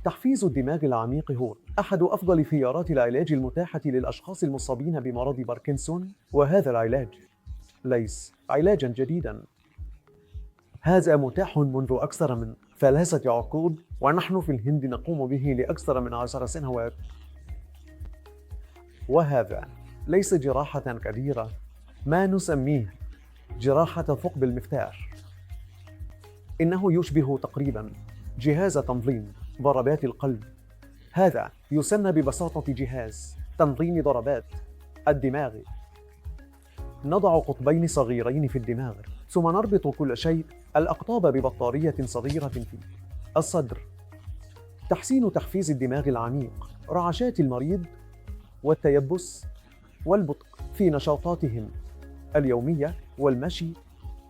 تحفيز الدماغ العميق هو أحد أفضل خيارات العلاج المتاحة للأشخاص المصابين بمرض باركنسون، وهذا العلاج ليس علاجًا جديدًا. هذا متاح منذ أكثر من 3 عقود، ونحن في الهند نقوم به لأكثر من 10 سنوات. وهذا ليس جراحة كبيرة، ما نسميه جراحة ثقب المفتاح. إنه يشبه تقريباً جهاز تنظيم ضربات القلب. هذا يسمى ببساطة جهاز تنظيم ضربات الدماغ. نضع قطبين صغيرين في الدماغ، ثم نربط كل شيء الأقطاب ببطارية صغيرة في الصدر. تحسين تحفيز الدماغ العميق، رعشات المريض والتيبس والبطء في نشاطاتهم اليومية والمشي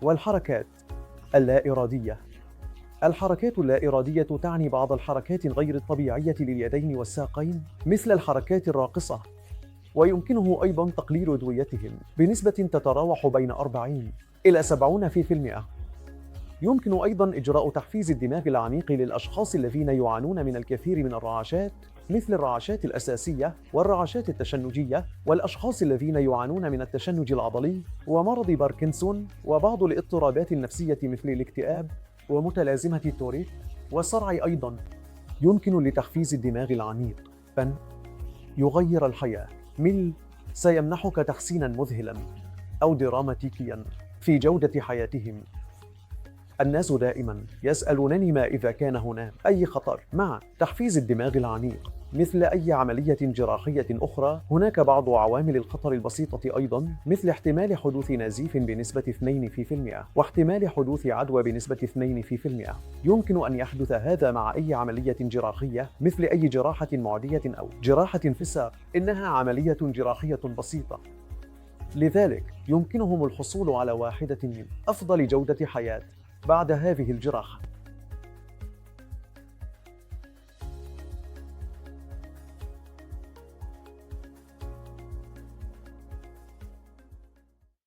والحركات اللا إرادية. الحركات اللا إرادية تعني بعض الحركات غير الطبيعية لليدين والساقين مثل الحركات الراقصة، ويمكنه أيضاً تقليل أدويتهم بنسبة تتراوح بين 40 إلى 70%. يمكن أيضاً إجراء تحفيز الدماغ العميق للأشخاص الذين يعانون من الكثير من الرعشات مثل الرعشات الأساسية والرعشات التشنجية، والأشخاص الذين يعانون من التشنج العضلي ومرض باركنسون وبعض الاضطرابات النفسية مثل الاكتئاب ومتلازمة توريت والصرع. أيضاً يمكن لتحفيز الدماغ العميق أن يغير الحياة. سيمنحك تحسيناً مذهلاً أو دراماتيكياً في جودة حياتهم. الناس دائماً يسألونني ما إذا كان هناك أي خطر مع تحفيز الدماغ العميق. مثل أي عملية جراحية أخرى، هناك بعض عوامل الخطر البسيطة أيضاً، مثل احتمال حدوث نزيف بنسبة 2% واحتمال حدوث عدوى بنسبة 2%. يمكن أن يحدث هذا مع أي عملية جراحية مثل أي جراحة معدية أو جراحة في الساق. إنها عملية جراحية بسيطة، لذلك يمكنهم الحصول على واحدة من أفضل جودة حياة بعد هذه الجراحة.